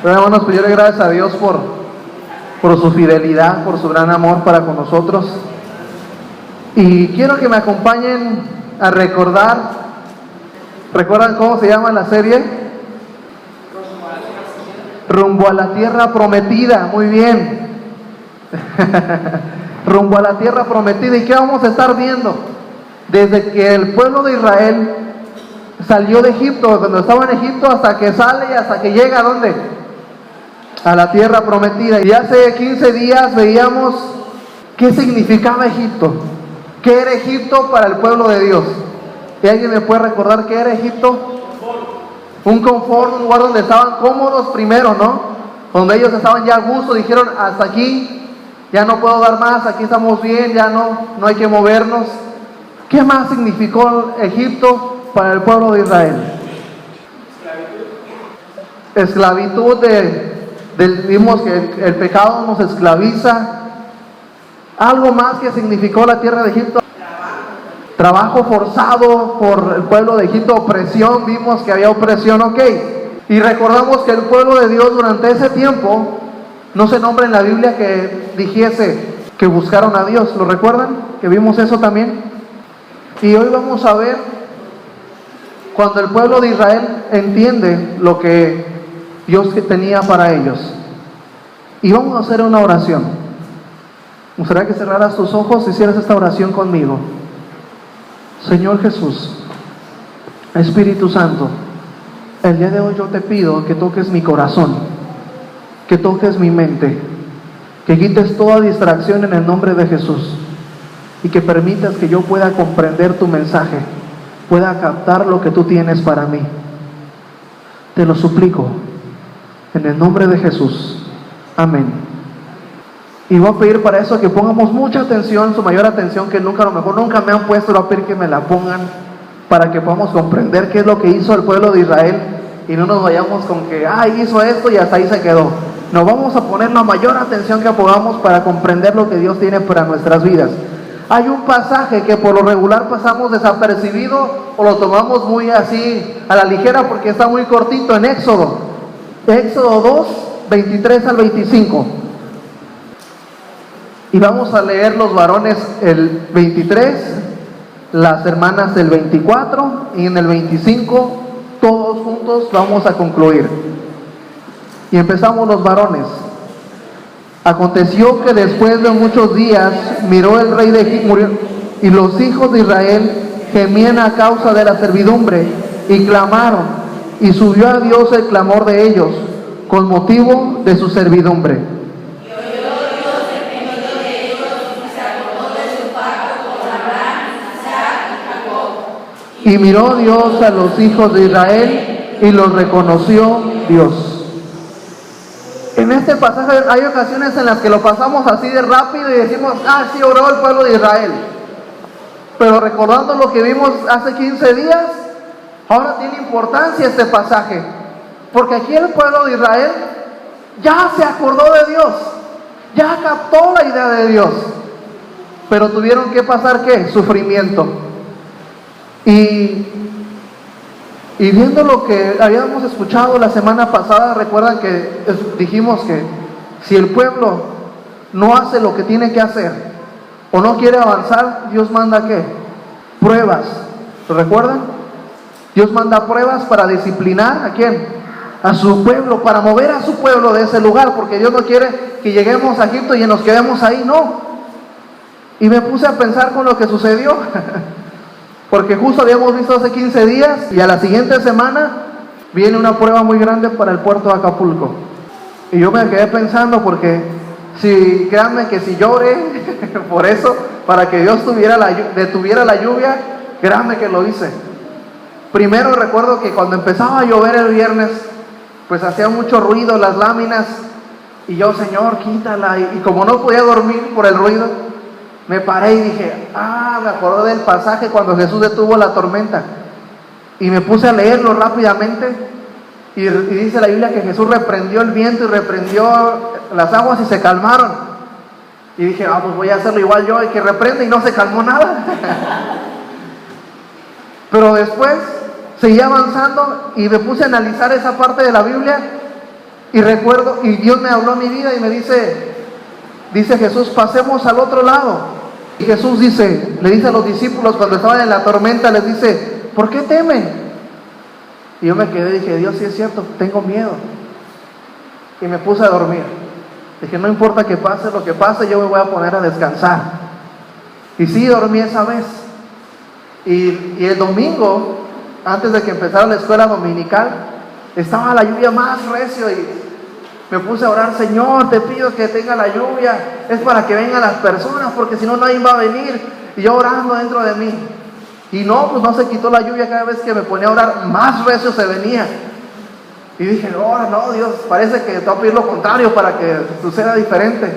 Pero hermanos, pues yo le doy gracias a Dios por su fidelidad, por su gran amor para con nosotros. Y quiero que me acompañen a recordar. ¿Recuerdan cómo se llama la serie? Rumbo a la tierra prometida. Muy bien. Rumbo a la tierra prometida. ¿Y qué vamos a estar viendo? Desde que el pueblo de Israel salió de Egipto, cuando estaba en Egipto, hasta que sale y hasta que llega ¿a dónde? A la tierra prometida. Y hace 15 días veíamos qué significaba Egipto, qué era Egipto para el pueblo de Dios. ¿Y alguien me puede recordar qué era Egipto? Un confort, un lugar donde estaban cómodos primero, ¿no? Donde ellos estaban ya a gusto, dijeron hasta aquí, ya no puedo dar más, aquí estamos bien, ya no hay que movernos. ¿Qué más significó Egipto para el pueblo de Israel? Esclavitud vimos que el pecado nos esclaviza. Algo más que significó la tierra de Egipto. Trabajo forzado por el pueblo de Egipto, opresión, vimos que había opresión, ok. Y recordamos que el pueblo de Dios durante ese tiempo, no se nombra en la Biblia que dijese que buscaron a Dios, ¿lo recuerdan? Que vimos eso también. Y hoy vamos a ver cuando el pueblo de Israel entiende lo que Dios tenía para ellos. Y vamos a hacer una oración. Me gustaría que cerraras tus ojos y hicieras esta oración conmigo. Señor Jesús, Espíritu Santo, el día de hoy yo te pido que toques mi corazón, que toques mi mente, que quites toda distracción en el nombre de Jesús y que permitas que yo pueda comprender tu mensaje, pueda captar lo que tú tienes para mí. Te lo suplico en el nombre de Jesús. Amén. Y voy a pedir para eso que pongamos mucha atención, su mayor atención que nunca, a lo mejor nunca me han puesto, voy a pedir que me la pongan para que podamos comprender qué es lo que hizo el pueblo de Israel y no nos vayamos con que, hizo esto y hasta ahí se quedó. Nos vamos a poner la mayor atención que podamos para comprender lo que Dios tiene para nuestras vidas. Hay un pasaje que por lo regular pasamos desapercibido o lo tomamos muy así a la ligera porque está muy cortito en Éxodo 2, 23 al 25. Y vamos a leer los varones el 23, las hermanas el 24 y en el 25 todos juntos vamos a concluir. Y empezamos los varones. Aconteció que después de muchos días miró el rey de Egipto y los hijos de Israel gemían a causa de la servidumbre y clamaron, y subió a Dios el clamor de ellos con motivo de su servidumbre. Y miró Dios a los hijos de Israel y los reconoció Dios. En este pasaje hay ocasiones en las que lo pasamos así de rápido y decimos, sí oró el pueblo de Israel. Pero recordando lo que vimos hace 15 días, ahora tiene importancia este pasaje. Porque aquí el pueblo de Israel ya se acordó de Dios, ya captó la idea de Dios. Pero tuvieron que pasar, ¿qué? Sufrimiento. Y viendo lo que habíamos escuchado la semana pasada, recuerdan que dijimos que si el pueblo no hace lo que tiene que hacer o no quiere avanzar, Dios manda ¿qué? Pruebas. ¿Lo recuerdan? Dios manda pruebas para disciplinar ¿a quién? A su pueblo, para mover a su pueblo de ese lugar, porque Dios no quiere que lleguemos a Egipto y nos quedemos ahí, no. Y me puse a pensar con lo que sucedió. Porque justo habíamos visto hace 15 días y a la siguiente semana viene una prueba muy grande para el puerto de Acapulco. Y yo me quedé pensando porque créanme que si lloré por eso, para que Dios detuviera la lluvia, créanme que lo hice. Primero recuerdo que cuando empezaba a llover el viernes, pues hacía mucho ruido las láminas y yo, Señor, quítala. Y como no podía dormir por el ruido, me paré y dije, me acordé del pasaje cuando Jesús detuvo la tormenta. Y me puse a leerlo rápidamente. Y dice la Biblia que Jesús reprendió el viento y reprendió las aguas y se calmaron. Y dije, pues voy a hacerlo igual yo, y que reprende y no se calmó nada. Pero después seguí avanzando y me puse a analizar esa parte de la Biblia. Y recuerdo, y Dios me habló a mi vida y me dice Jesús, pasemos al otro lado. Y Jesús le dice a los discípulos cuando estaban en la tormenta, les dice, ¿por qué temen? Y yo me quedé y dije, Dios, sí es cierto, tengo miedo. Y me puse a dormir. Dije, no importa que pase lo que pase, yo me voy a poner a descansar. Y sí, dormí esa vez. Y el domingo, antes de que empezara la escuela dominical, estaba la lluvia más recio y me puse a orar, Señor, te pido que tenga la lluvia, es para que vengan las personas, porque si no nadie va a venir. Y yo orando dentro de mí. Y no, pues no se quitó la lluvia. Cada vez que me ponía a orar, más recio se venía. Y dije, no, Dios, parece que te va a pedir lo contrario para que suceda diferente.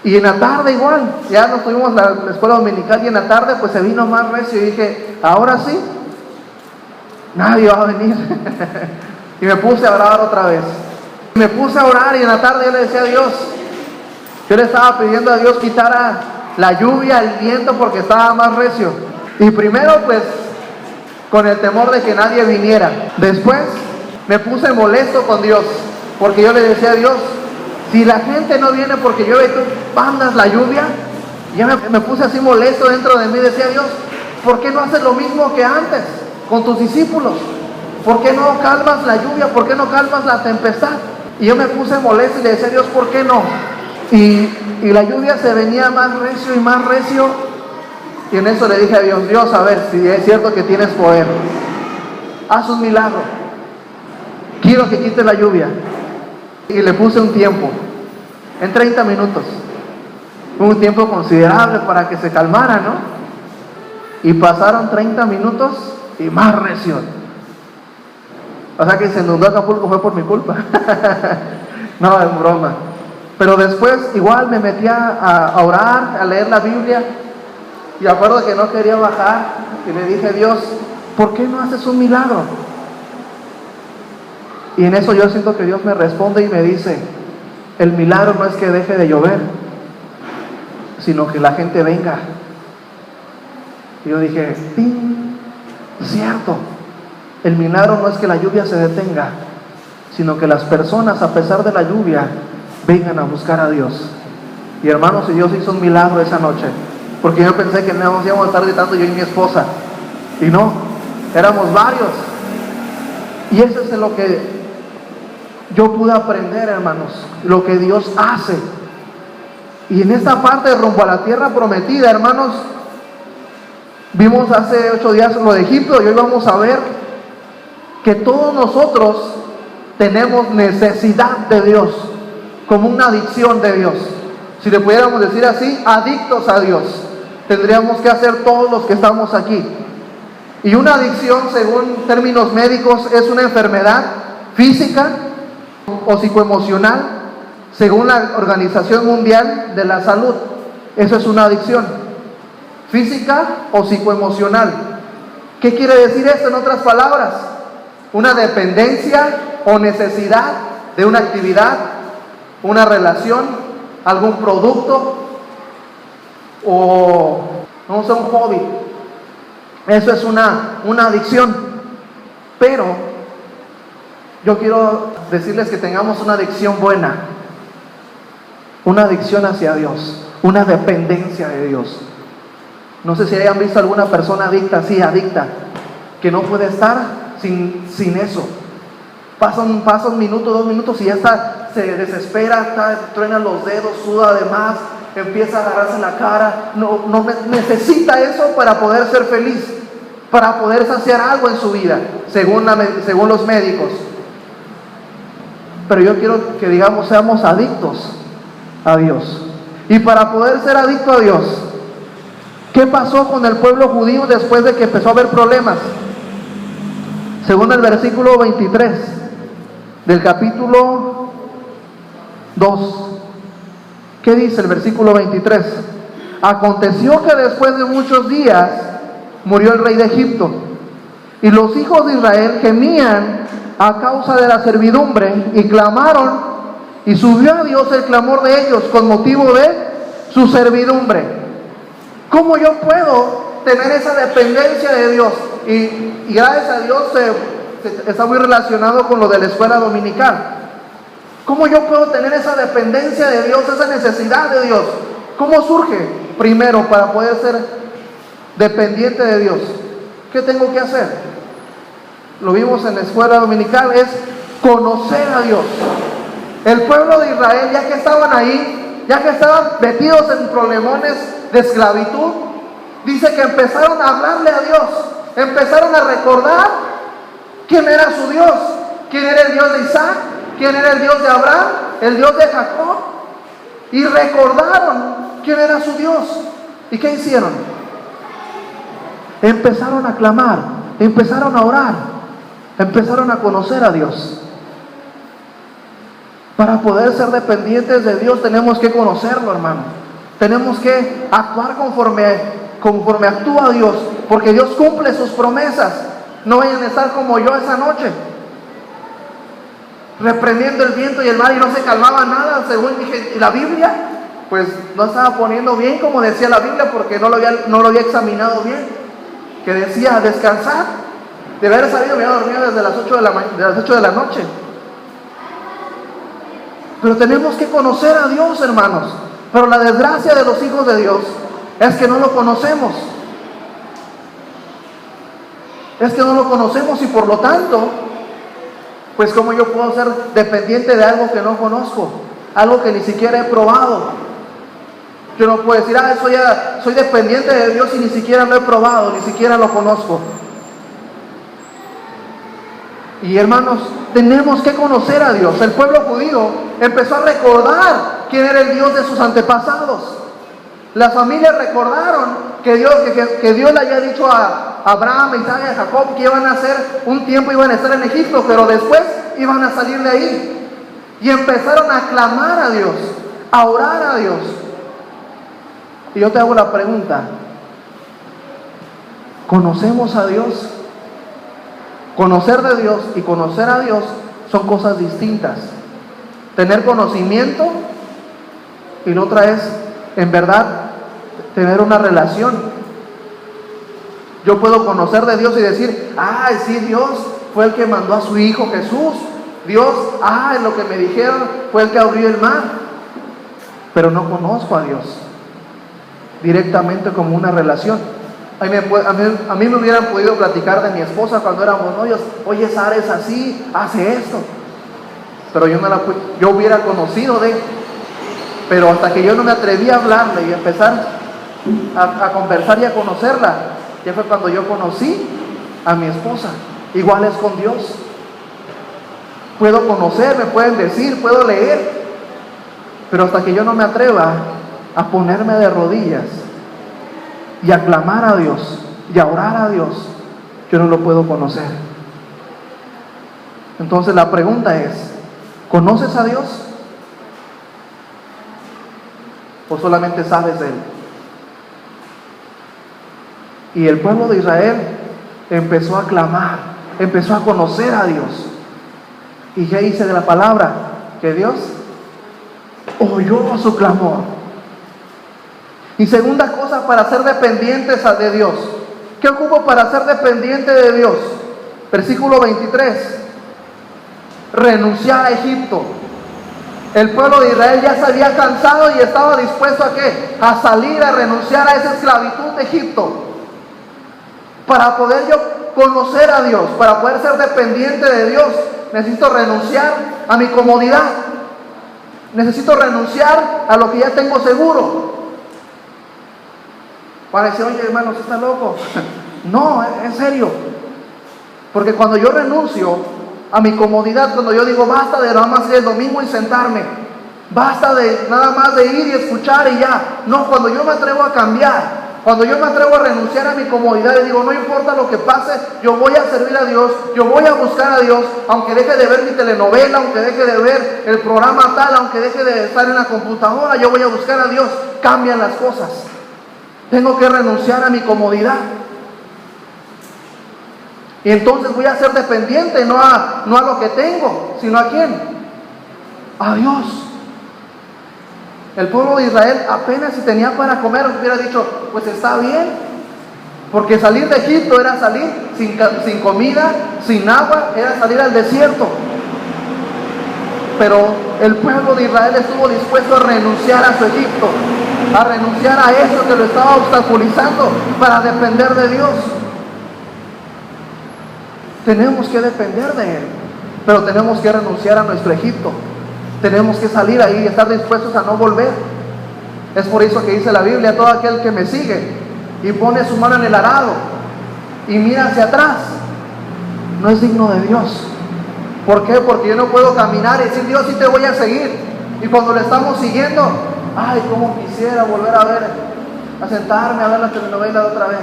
Y en la tarde igual, ya nos tuvimos la escuela dominical y en la tarde pues se vino más recio. Y dije, ahora sí, nadie va a venir. Y me puse a orar otra vez. Me puse a orar y en la tarde yo le decía a Dios, yo le estaba pidiendo a Dios quitara la lluvia, el viento, porque estaba más recio. Y primero pues con el temor de que nadie viniera. Después me puse molesto con Dios, porque yo le decía a Dios, si la gente no viene porque llueve y tú mandas la lluvia, ya me puse así molesto dentro de mí. Decía Dios, ¿por qué no haces lo mismo que antes con tus discípulos? ¿Por qué no calmas la lluvia? ¿Por qué no calmas la tempestad? Y yo me puse molesto y le decía a Dios, ¿por qué no? Y la lluvia se venía más recio y más recio. Y en eso le dije a Dios, Dios, a ver si es cierto que tienes poder, haz un milagro, quiero que quite la lluvia. Y le puse un tiempo, en 30 minutos, un tiempo considerable para que se calmara, ¿no? Y pasaron 30 minutos y más recio. O sea que se inundó Acapulco, fue por mi culpa. No, es broma. Pero después igual me metí a orar, a leer la Biblia. Y acuerdo que no quería bajar. Y le dije, Dios, ¿por qué no haces un milagro? Y en eso yo siento que Dios me responde y me dice, el milagro no es que deje de llover, sino que la gente venga. Y yo dije, ¡ping! Cierto. El milagro no es que la lluvia se detenga, sino que las personas, a pesar de la lluvia, vengan a buscar a Dios. Y hermanos, y Dios hizo un milagro esa noche, porque yo pensé que no íbamos a estar gritando yo y mi esposa, y no, éramos varios. Y eso es lo que yo pude aprender, hermanos, lo que Dios hace. Y en esta parte de rumbo a la tierra prometida, hermanos, vimos hace 8 días lo de Egipto, y hoy vamos a ver que todos nosotros tenemos necesidad de Dios, como una adicción de Dios. Si le pudiéramos decir así, adictos a Dios, tendríamos que hacer todos los que estamos aquí. Y una adicción, según términos médicos, es una enfermedad física o psicoemocional, según la Organización Mundial de la Salud. Eso es una adicción, física o psicoemocional. ¿Qué quiere decir esto en otras palabras? Una dependencia o necesidad de una actividad, una relación, algún producto o no sé, un hobby. Eso es una adicción. Pero yo quiero decirles que tengamos una adicción buena, una adicción hacia Dios, una dependencia de Dios. No sé si hayan visto alguna persona adicta, así, adicta, que no puede estar sin eso. Pasa un minuto, 2 minutos y ya está, se desespera, truena los dedos, suda además, empieza a agarrarse la cara. No necesita eso para poder ser feliz, para poder saciar algo en su vida, según los médicos. Pero yo quiero que digamos, seamos adictos a Dios. Y para poder ser adicto a Dios, ¿qué pasó con el pueblo judío después de que empezó a haber problemas? Según el versículo 23 del capítulo 2, ¿qué dice el versículo 23? Aconteció que después de muchos días murió el rey de Egipto, y los hijos de Israel gemían a causa de la servidumbre y clamaron, y subió a Dios el clamor de ellos con motivo de su servidumbre. ¿Cómo yo puedo tener esa dependencia de Dios? Y gracias a Dios está muy relacionado con lo de la escuela dominical. ¿Cómo yo puedo tener esa dependencia de Dios, esa necesidad de Dios? ¿Cómo surge? Primero, para poder ser dependiente de Dios, ¿qué tengo que hacer? Lo vimos en la escuela dominical, es conocer a Dios. El pueblo de Israel, ya que estaban ahí, ya que estaban metidos en problemones de esclavitud, dice que empezaron a hablarle a Dios, empezaron a recordar quién era su Dios, quién era el Dios de Isaac, quién era el Dios de Abraham, el Dios de Jacob, y recordaron quién era su Dios. ¿Y qué hicieron? Empezaron a clamar, empezaron a orar, empezaron a conocer a Dios. Para poder ser dependientes de Dios tenemos que conocerlo, hermano. Tenemos que actuar conforme actúa Dios, porque Dios cumple sus promesas. No vayan a estar como yo esa noche, reprendiendo el viento y el mar, y no se calmaba nada, según dije, la Biblia, pues no estaba poniendo bien como decía la Biblia, porque no lo había examinado bien, que decía descansar. De haber salido, me había dormido desde las 8 de la noche. Pero tenemos que conocer a Dios, hermanos. Pero la desgracia de los hijos de Dios es que no lo conocemos. Es que no lo conocemos, y por lo tanto, pues ¿cómo yo puedo ser dependiente de algo que no conozco? Algo que ni siquiera he probado. Yo no puedo decir, soy dependiente de Dios y ni siquiera lo he probado, ni siquiera lo conozco. Y hermanos, tenemos que conocer a Dios. El pueblo judío empezó a recordar quién era el Dios de sus antepasados. Las familias recordaron que Dios le había dicho a Abraham, a Isaac y a Jacob que iban a hacer un tiempo, iban a estar en Egipto, pero después iban a salir de ahí. Y empezaron a clamar a Dios, a orar a Dios. Y yo te hago la pregunta: ¿conocemos a Dios? Conocer de Dios y conocer a Dios son cosas distintas. Tener conocimiento y la otra es, en verdad, tener una relación. Yo puedo conocer de Dios y decir, sí, Dios fue el que mandó a su Hijo Jesús. Dios, en lo que me dijeron, fue el que abrió el mar. Pero no conozco a Dios directamente como una relación. A mí me hubieran podido platicar de mi esposa cuando éramos novios. Oye, Sara es así, hace esto. Pero yo hubiera conocido de él. Pero hasta que yo no me atreví a hablarle y empezar a conversar y a conocerla, ya fue cuando yo conocí a mi esposa. Igual es con Dios. Puedo conocer, me pueden decir, puedo leer, pero hasta que yo no me atreva a ponerme de rodillas y a clamar a Dios y a orar a Dios, yo no lo puedo conocer. Entonces la pregunta es, ¿conoces a Dios? ¿O solamente sabes de Él? Y el pueblo de Israel empezó a clamar, empezó a conocer a Dios. ¿Y qué dice de la palabra? Que Dios oyó su clamor. Y segunda cosa, para ser dependientes de Dios. ¿Qué ocupo para ser dependiente de Dios? Versículo 23. Renunciar a Egipto. El pueblo de Israel ya se había cansado y estaba dispuesto ¿a qué? A salir, a renunciar a esa esclavitud de Egipto. Para poder yo conocer a Dios, para poder ser dependiente de Dios, necesito renunciar a mi comodidad. Necesito renunciar a lo que ya tengo seguro. Para decir, oye hermano, ¿usted está loco? No, en serio. Porque cuando yo renuncio a mi comodidad, cuando yo digo basta de nada más ir el domingo y sentarme, basta de nada más de ir y escuchar y ya. No, cuando yo me atrevo a cambiar, cuando yo me atrevo a renunciar a mi comodidad y digo, no importa lo que pase, yo voy a servir a Dios, yo voy a buscar a Dios, aunque deje de ver mi telenovela, aunque deje de ver el programa tal, aunque deje de estar en la computadora, yo voy a buscar a Dios. Cambian las cosas. Tengo que renunciar a mi comodidad. Y entonces voy a ser dependiente, no a lo que tengo, sino ¿a quién? A Dios. El pueblo de Israel apenas si tenía para comer, hubiera dicho, pues está bien. Porque salir de Egipto era salir sin comida, sin agua, era salir al desierto. Pero el pueblo de Israel estuvo dispuesto a renunciar a su Egipto, a renunciar a eso que lo estaba obstaculizando para depender de Dios. Tenemos que depender de Él, pero tenemos que renunciar a nuestro Egipto. Tenemos que salir ahí y estar dispuestos a no volver. Es por eso que dice la Biblia: todo aquel que me sigue y pone su mano en el arado y mira hacia atrás, no es digno de Dios. ¿Por qué? Porque yo no puedo caminar y decir: Dios, sí te voy a seguir. Y cuando le estamos siguiendo, ay, cómo quisiera volver a sentarme a ver la telenovela de otra vez.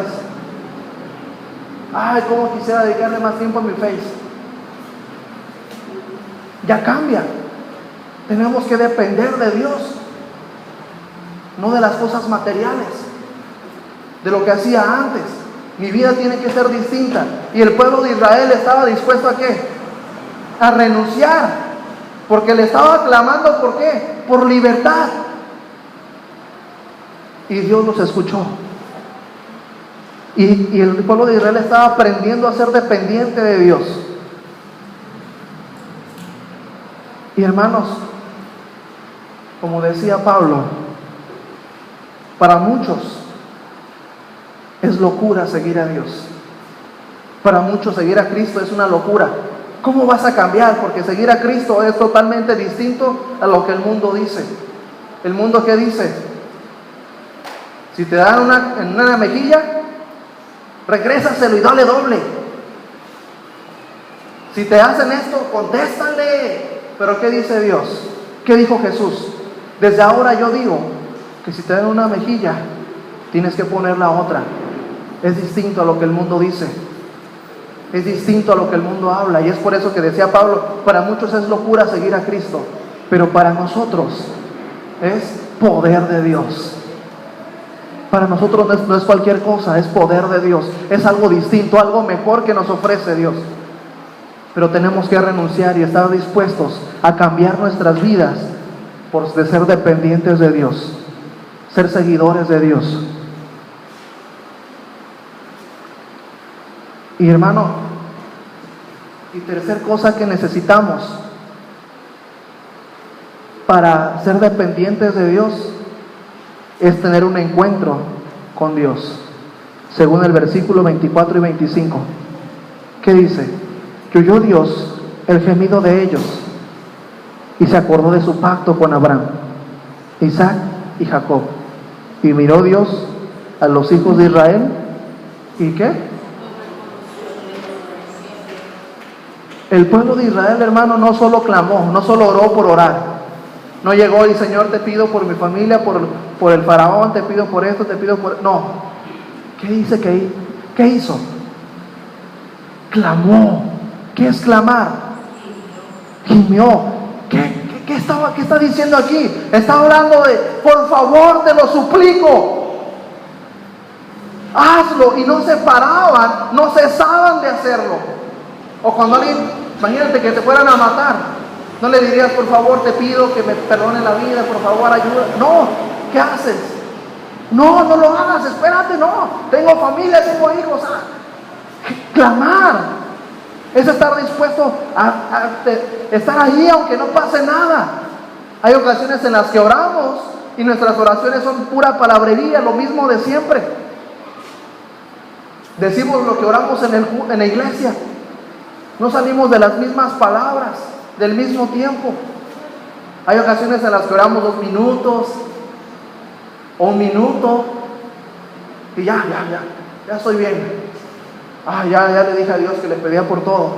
Ay, cómo quisiera dedicarle más tiempo a mi Face. Ya cambia. Tenemos que depender de Dios, no de las cosas materiales, de lo que hacía antes. Mi vida tiene que ser distinta. Y el pueblo de Israel estaba dispuesto ¿a qué? A renunciar, porque le estaba clamando. ¿Por qué? Por libertad. Y Dios los escuchó. Y el pueblo de Israel estaba aprendiendo a ser dependiente de Dios. Y hermanos, como decía Pablo, para muchos es locura seguir a Dios. Para muchos seguir a Cristo es una locura. ¿Cómo vas a cambiar? Porque seguir a Cristo es totalmente distinto a lo que el mundo dice. ¿El mundo qué dice? Si te dan en una mejilla, regrésaselo y dale doble. Si te hacen esto, contéstale. Pero ¿qué dice Dios? ¿Qué dijo Jesús? Desde ahora yo digo que si te dan una mejilla, tienes que poner la otra. Es distinto a lo que el mundo dice. Es distinto a lo que el mundo habla. Y es por eso que decía Pablo: para muchos es locura seguir a Cristo, pero para nosotros es poder de Dios. Para nosotros no es cualquier cosa, es poder de Dios. Es algo distinto, algo mejor que nos ofrece Dios. Pero tenemos que renunciar y estar dispuestos a cambiar nuestras vidas de ser dependientes de Dios, ser seguidores de Dios. Y hermano, y tercer cosa que necesitamos para ser dependientes de Dios es tener un encuentro con Dios. Según el versículo 24 y 25, ¿qué dice? Que oyó Dios el gemido de ellos y se acordó de su pacto con Abraham, Isaac y Jacob. Y miró Dios a los hijos de Israel. ¿Y qué? El pueblo de Israel, hermano, no solo clamó, no solo oró por orar. No llegó y: Señor, te pido por mi familia, por el faraón, te pido por esto, te pido por... No. ¿Qué dice que qué hizo? Clamó. ¿Qué es clamar? Gimió. ¿Qué está diciendo aquí? Está hablando de: por favor, te lo suplico, hazlo. Y no se paraban, no cesaban de hacerlo. O cuando alguien, imagínate que te fueran a matar, no le dirías: por favor, te pido que me perdone la vida, por favor, ayuda. No, ¿qué haces? No lo hagas, espérate, no. Tengo familia, tengo hijos. Clamar es estar dispuesto a estar ahí aunque no pase nada. Hay ocasiones en las que oramos y nuestras oraciones son pura palabrería, lo mismo de siempre. Decimos lo que oramos en la iglesia. No salimos de las mismas palabras, del mismo tiempo. Hay ocasiones en las que oramos 2 minutos o 1 minuto y ya estoy bien. Ya le dije a Dios que le pedía por todo.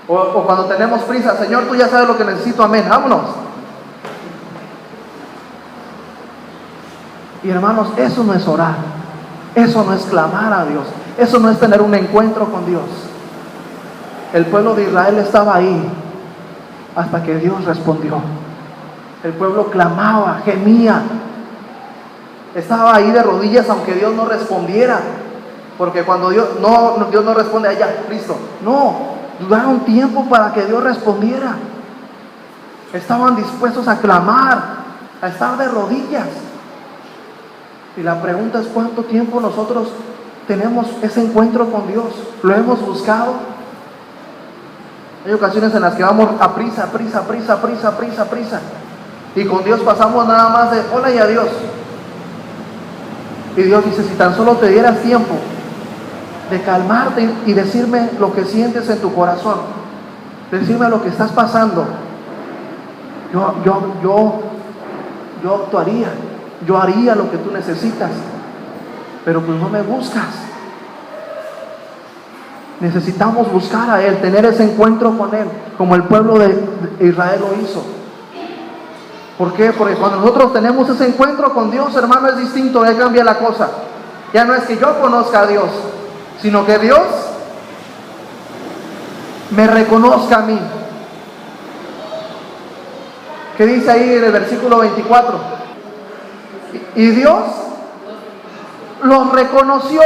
O cuando tenemos prisa: Señor, tú ya sabes lo que necesito, amén, vámonos. Y hermanos, eso no es orar, eso no es clamar a Dios, eso no es tener un encuentro con Dios. El pueblo de Israel estaba ahí hasta que Dios respondió. El pueblo clamaba, gemía, estaba ahí de rodillas aunque Dios no respondiera. Porque cuando Dios no responde, allá, listo. No, duraron tiempo para que Dios respondiera. Estaban dispuestos a clamar, a estar de rodillas. Y la pregunta es: ¿cuánto tiempo nosotros tenemos ese encuentro con Dios? ¿Lo hemos buscado? Hay ocasiones en las que vamos a prisa. Y con Dios pasamos nada más de hola y adiós. Y Dios dice, si tan solo te dieras tiempo de calmarte y decirme lo que sientes en tu corazón, decirme lo que estás pasando, yo actuaría, yo haría lo que tú necesitas, pero pues no me buscas. Necesitamos buscar a Él, tener ese encuentro con Él, como el pueblo de Israel lo hizo. ¿Por qué? Porque cuando nosotros tenemos ese encuentro con Dios, hermano, es distinto, ya cambia la cosa. Ya no es que yo conozca a Dios, sino que Dios me reconozca a mí. ¿Qué dice ahí en el versículo 24? Y Dios los reconoció.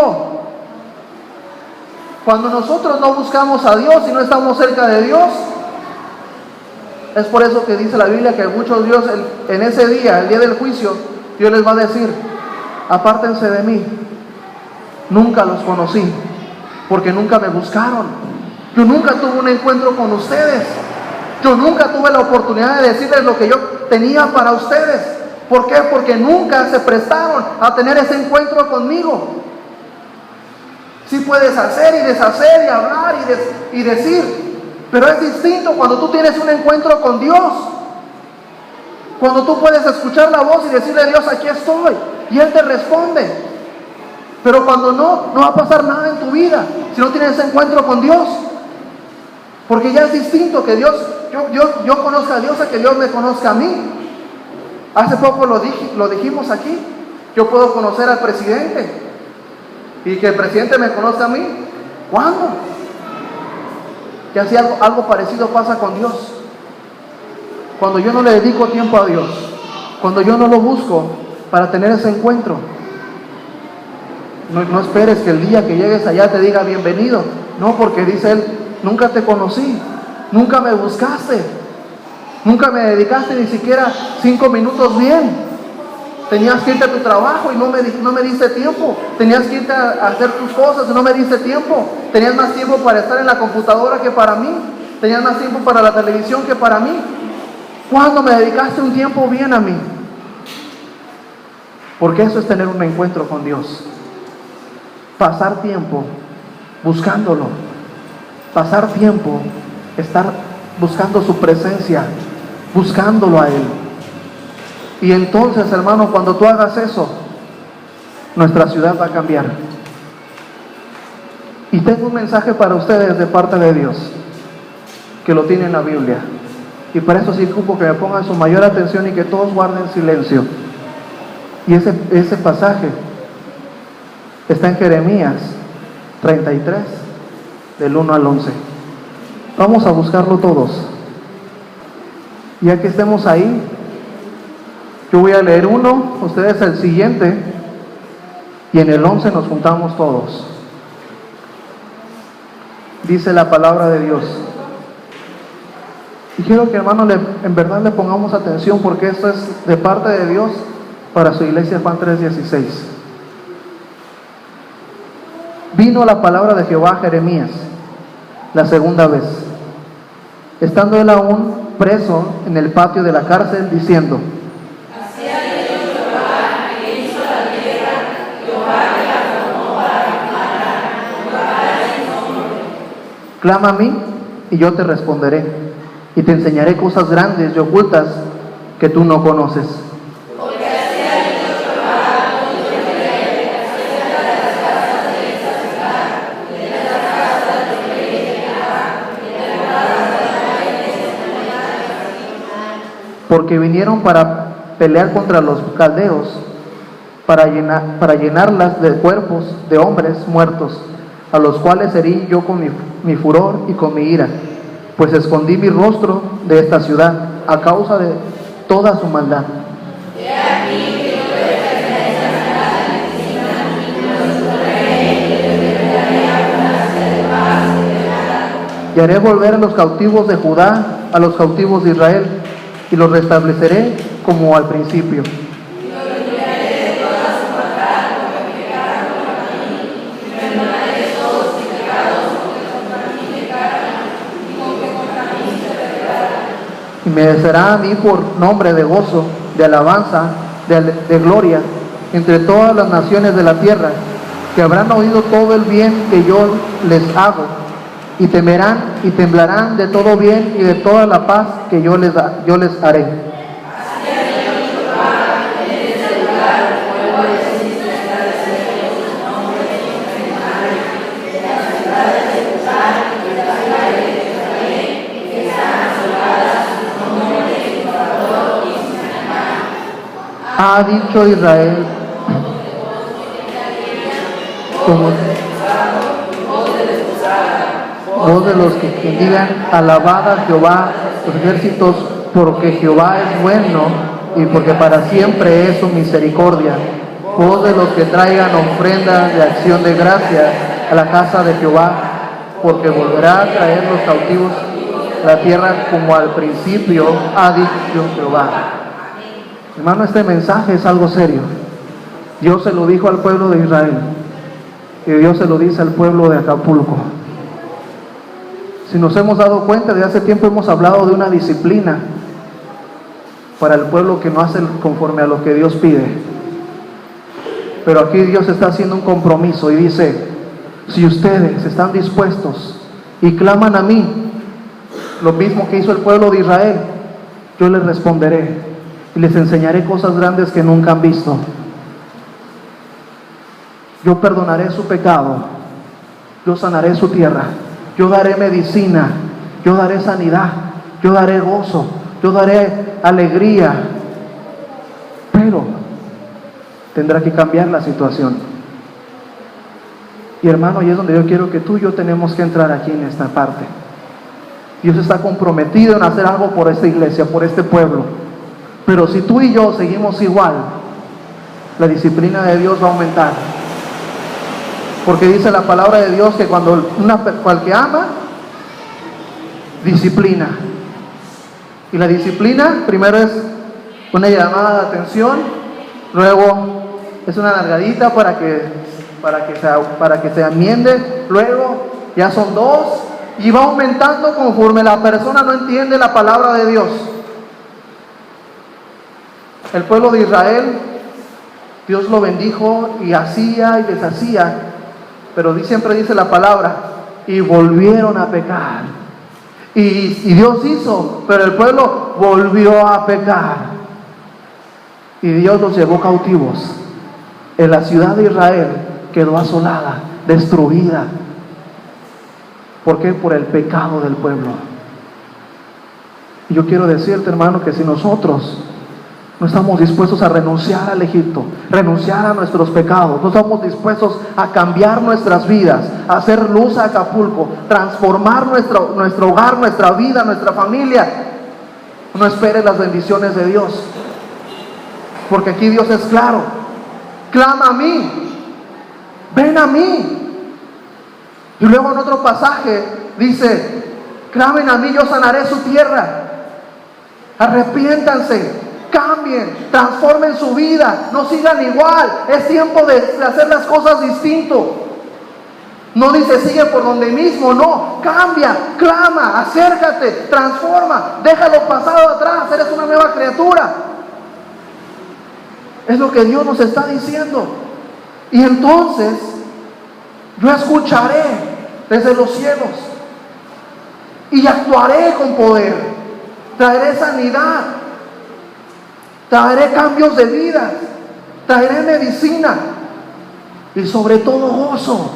Cuando nosotros no buscamos a Dios y no estamos cerca de Dios, es por eso que dice la Biblia que muchos Dios en ese día, el día del juicio, Dios les va a decir, apártense de mí, nunca los conocí, porque nunca me buscaron. Yo nunca tuve un encuentro con ustedes. Yo nunca tuve la oportunidad de decirles lo que yo tenía para ustedes. ¿Por qué? Porque nunca se prestaron a tener ese encuentro conmigo. Sí puedes hacer y deshacer y hablar y decir, pero es distinto cuando tú tienes un encuentro con Dios. Cuando tú puedes escuchar la voz y decirle a Dios, aquí estoy, y Él te responde. Pero cuando no va a pasar nada en tu vida si no tienes ese encuentro con Dios. Porque ya es distinto que Dios, yo conozca a Dios a que Dios me conozca a mí. Hace poco lo dijimos aquí. Yo puedo conocer al presidente y que el presidente me conozca a mí. ¿Cuándo? Que así algo parecido pasa con Dios. Cuando yo no le dedico tiempo a Dios, cuando yo no lo busco para tener ese encuentro, no esperes que el día que llegues allá te diga bienvenido. No, porque dice Él, nunca te conocí, nunca me buscaste, nunca me dedicaste ni siquiera 5 minutos bien. Tenías que irte a tu trabajo y no me diste tiempo. Tenías que irte a hacer tus cosas y no me diste tiempo. Tenías más tiempo para estar en la computadora que para mí. Tenías más tiempo para la televisión que para mí. ¿Cuándo me dedicaste un tiempo bien a mí? Porque eso es tener un encuentro con Dios. Pasar tiempo buscándolo. Pasar tiempo, estar buscando su presencia, buscándolo a Él. Y entonces, hermano, cuando tú hagas eso, nuestra ciudad va a cambiar. Y tengo un mensaje para ustedes de parte de Dios, que lo tiene en la Biblia. Y para eso sí ocupo que me pongan su mayor atención y que todos guarden silencio. Y ese pasaje está en Jeremías 33, del 1 al 11. Vamos a buscarlo todos. Ya que estemos ahí, yo voy a leer uno, ustedes el siguiente, y en el 11 nos juntamos todos. Dice la palabra de Dios. Y quiero que, hermano, en verdad le pongamos atención, porque esto es de parte de Dios para su iglesia. Juan 3:16. Vino la palabra de Jehová a Jeremías la segunda vez, estando él aún preso en el patio de la cárcel, diciendo: Así ha dicho Jehová, que hizo la tierra, Jehová que la formó para amarla, Jehová es su nombre. Clama a mí y yo te responderé, y te enseñaré cosas grandes y ocultas que tú no conoces. Porque así ha dicho Jehová, tu Israel, acerca de las casas de esta ciudad, de las casas de los reyes de Judá, y de las casas de los reyes de Porque vinieron para pelear contra los caldeos, para llenarlas de cuerpos de hombres muertos, a los cuales herí yo con mi furor y con mi ira, pues escondí mi rostro de esta ciudad a causa de toda su maldad. He aquí que yo defenderé esta ciudad de su rey, y defenderé a abundancia de paz y de verdad. Y haré volver a los cautivos de Judá, a los cautivos de Israel, y los restableceré como al principio. Y los limpiaré de toda su maldad, porque pecaron contra mí, y perdonaré todos sus pecados, porque contra mí pecaron, y con que con y me será a mí por nombre de gozo, de alabanza, de gloria, entre todas las naciones de la tierra, que habrán oído todo el bien que yo les hago, y temerán y temblarán de todo bien y de toda la paz que yo les haré. Ha dicho Israel, como voz de los que digan, alabad a Jehová, los ejércitos, porque Jehová es bueno y porque para siempre es su misericordia. Voz de los que traigan ofrendas de acción de gracia a la casa de Jehová, porque volverá a traer los cautivos a la tierra como al principio, ha dicho Jehová. Hermano, este mensaje es algo serio. Dios se lo dijo al pueblo de Israel y Dios se lo dice al pueblo de Acapulco. Si nos hemos dado cuenta, de hace tiempo hemos hablado de una disciplina para el pueblo que no hace conforme a lo que Dios pide. Pero aquí Dios está haciendo un compromiso y dice, si ustedes están dispuestos y claman a mí, lo mismo que hizo el pueblo de Israel, yo les responderé y les enseñaré cosas grandes que nunca han visto. Yo perdonaré su pecado, yo sanaré su tierra, yo daré medicina, yo daré sanidad, yo daré gozo, yo daré alegría, pero tendrá que cambiar la situación. Y hermano, ahí es donde yo quiero que tú y yo tenemos que entrar aquí en esta parte. Dios está comprometido en hacer algo por esta iglesia, por este pueblo. Pero si tú y yo seguimos igual, la disciplina de Dios va a aumentar. Porque dice la palabra de Dios que cuando el que ama, disciplina. Y la disciplina primero es una llamada de atención, luego es una largadita para que se enmiende, luego ya son dos, y va aumentando conforme la persona no entiende la palabra de Dios. El pueblo de Israel, Dios lo bendijo y hacía y deshacía, pero siempre dice la palabra, y volvieron a pecar. Y Dios hizo, pero el pueblo volvió a pecar. Y Dios los llevó cautivos. En la ciudad de Israel quedó asolada, destruida. ¿Por qué? Por el pecado del pueblo. Y yo quiero decirte, hermano, que si nosotros no estamos dispuestos a renunciar al Egipto, renunciar a nuestros pecados, no estamos dispuestos a cambiar nuestras vidas, a hacer luz a Acapulco, transformar nuestro hogar, nuestra vida, nuestra familia, no esperes las bendiciones de Dios, porque aquí Dios es claro: clama a mí, ven a mí. Y luego en otro pasaje dice: clamen a mí, yo sanaré su tierra. Arrepiéntanse, cambien, transformen su vida, no sigan igual. Es tiempo de hacer las cosas distinto. No dice sigue por donde mismo, no, cambia, clama, acércate, transforma, deja lo pasado atrás, eres una nueva criatura. Es lo que Dios nos está diciendo. Y entonces yo escucharé desde los cielos y actuaré con poder, traeré sanidad, traeré cambios de vida, traeré medicina y sobre todo gozo,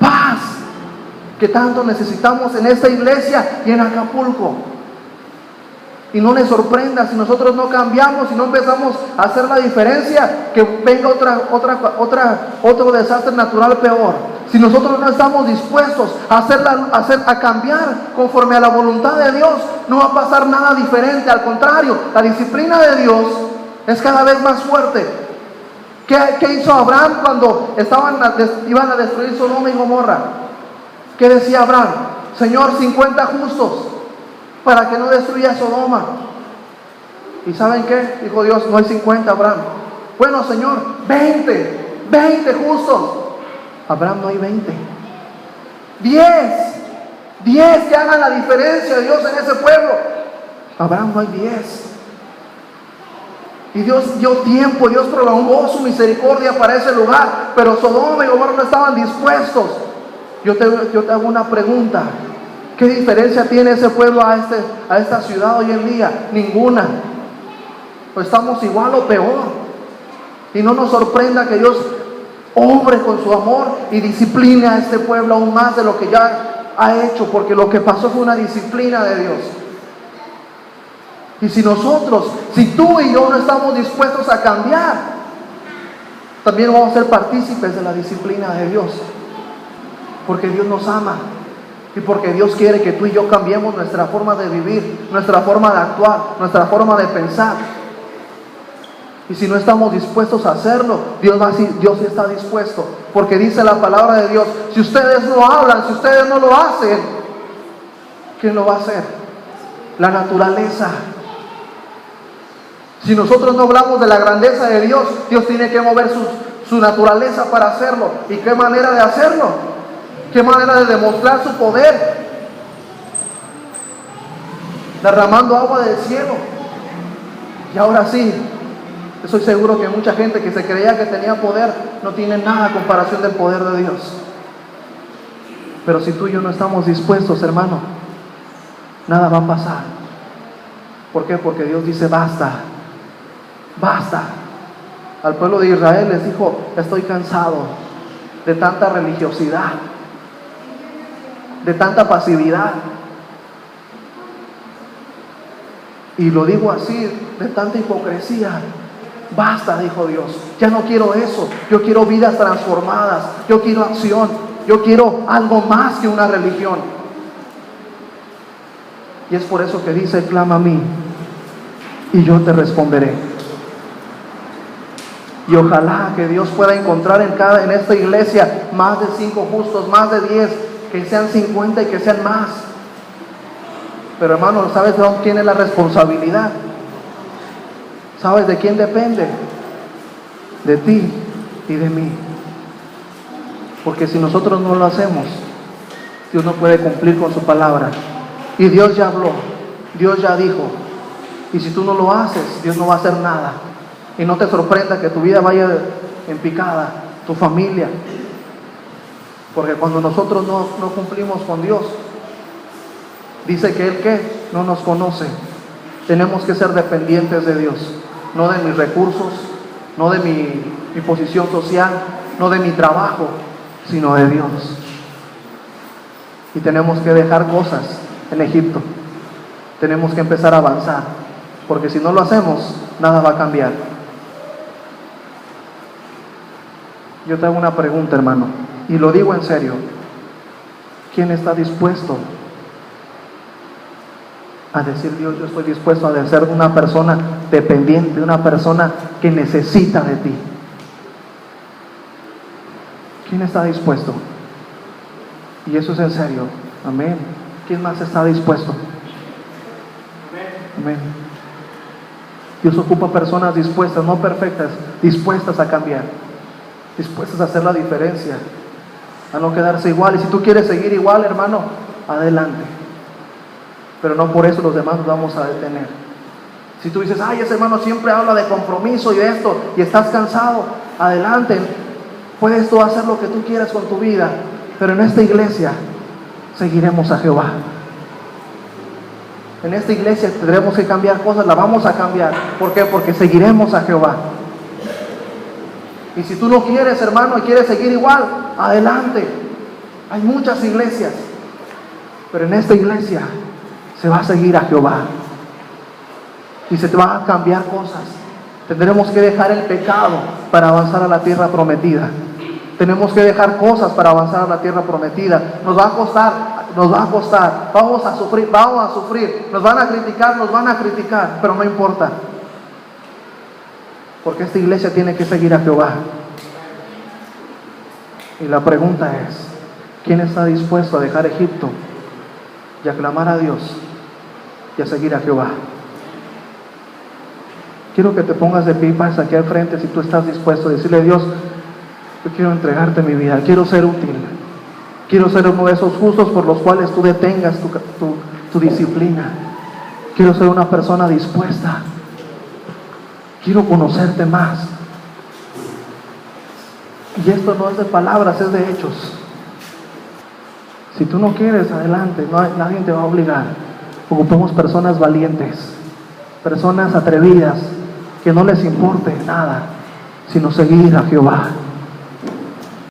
paz, que tanto necesitamos en esta iglesia y en Acapulco. Y no les sorprenda si nosotros no cambiamos y no empezamos a hacer la diferencia, que venga otro desastre natural peor. Si nosotros no estamos dispuestos a cambiar conforme a la voluntad de Dios, no va a pasar nada diferente. Al contrario, la disciplina de Dios es cada vez más fuerte. ¿Qué hizo Abraham cuando iban a destruir Sodoma y Gomorra? ¿Qué decía Abraham? Señor, 50 justos para que no destruya Sodoma. ¿Y saben qué? Dijo Dios: no hay 50, Abraham. Bueno, Señor, 20 justos. Abraham, no hay 20. 10 que hagan la diferencia, Dios, en ese pueblo. Abraham no hay 10. Y Dios dio tiempo, Dios prolongó su misericordia para ese lugar, pero Sodoma y Gomorra no estaban dispuestos. Yo te hago una pregunta: ¿qué diferencia tiene ese pueblo a esta ciudad hoy en día? Ninguna. Pues estamos igual o peor. Y no nos sorprenda que Dios obre con su amor y discipline a este pueblo aún más de lo que ya ha hecho, porque lo que pasó fue una disciplina de Dios. Y si tú y yo no estamos dispuestos a cambiar, también vamos a ser partícipes de la disciplina de Dios, porque Dios nos ama y porque Dios quiere que tú y yo cambiemos nuestra forma de vivir, nuestra forma de actuar, nuestra forma de pensar. Y si no estamos dispuestos a hacerlo, Dios sí está dispuesto, porque dice la palabra de Dios: si ustedes no hablan, si ustedes no lo hacen, ¿quién lo va a hacer? La naturaleza. Si nosotros no hablamos de la grandeza de Dios, Dios tiene que mover su naturaleza para hacerlo. ¿Y qué manera de hacerlo? ¿Qué manera de demostrar su poder? Derramando agua del cielo. Y ahora sí, estoy seguro que mucha gente que se creía que tenía poder no tiene nada a comparación del poder de Dios. Pero si tú y yo no estamos dispuestos, hermano, nada va a pasar. ¿Por qué? Porque Dios dice: basta. Basta. Al pueblo de Israel les dijo: estoy cansado de tanta religiosidad, de tanta pasividad. Y lo digo así, de tanta hipocresía. Basta, dijo Dios. Ya no quiero eso. Yo quiero vidas transformadas. Yo quiero acción. Yo quiero algo más que una religión. Y es por eso que dice: clama a mí y yo te responderé. Y ojalá que Dios pueda encontrar en esta iglesia más de 5 justos, más de 10, que sean 50 y que sean más. Pero hermano, ¿sabes de quién es la responsabilidad? ¿Sabes de quién depende? De ti y de mí. Porque si nosotros no lo hacemos, Dios no puede cumplir con su palabra. Y Dios ya habló, Dios ya dijo. Y si tú no lo haces, Dios no va a hacer nada. Y no te sorprenda que tu vida vaya en picada, tu familia. Porque cuando nosotros no cumplimos con Dios, dice que Él no nos conoce. Tenemos que ser dependientes de Dios, no de mis recursos, no de mi posición social, no de mi trabajo, sino de Dios. Y tenemos que dejar cosas en Egipto. Tenemos que empezar a avanzar, porque si no lo hacemos, nada va a cambiar. Yo te hago una pregunta, hermano, y lo digo en serio: ¿quién está dispuesto a decir: Dios, yo estoy dispuesto a ser una persona dependiente, una persona que necesita de ti? ¿Quién está dispuesto? Y eso es en serio. Amén. ¿Quién más está dispuesto? Amén. Dios ocupa personas dispuestas, no perfectas, dispuestas a cambiar, dispuestas a hacer la diferencia, a no quedarse igual. Y si tú quieres seguir igual, hermano, adelante. Pero no por eso los demás nos vamos a detener. Si tú dices: ay, ese hermano siempre habla de compromiso y esto, y estás cansado, adelante. Puedes tú hacer lo que tú quieras con tu vida, pero en esta iglesia seguiremos a Jehová. En esta iglesia tendremos que cambiar cosas, la vamos a cambiar. ¿Por qué? Porque seguiremos a Jehová. Y si tú no quieres, hermano, y quieres seguir igual, adelante. Hay muchas iglesias, pero en esta iglesia se va a seguir a Jehová. Y se te van a cambiar cosas. Tendremos que dejar el pecado para avanzar a la tierra prometida. Tenemos que dejar cosas para avanzar a la tierra prometida. Nos va a costar, vamos a sufrir, nos van a criticar, pero no importa. Porque esta iglesia tiene que seguir a Jehová. Y la pregunta es: ¿quién está dispuesto a dejar Egipto y a clamar a Dios y a seguir a Jehová? Quiero que te pongas de pie y pases aquí al frente si tú estás dispuesto a decirle: Dios, yo quiero entregarte mi vida, quiero ser útil, quiero ser uno de esos justos por los cuales tú detengas tu disciplina. Quiero ser una persona dispuesta. Quiero conocerte más. Y esto no es de palabras, es de hechos. Si tú no quieres, adelante, nadie te va a obligar. Ocupemos personas valientes, personas atrevidas, que no les importe nada, sino seguir a Jehová.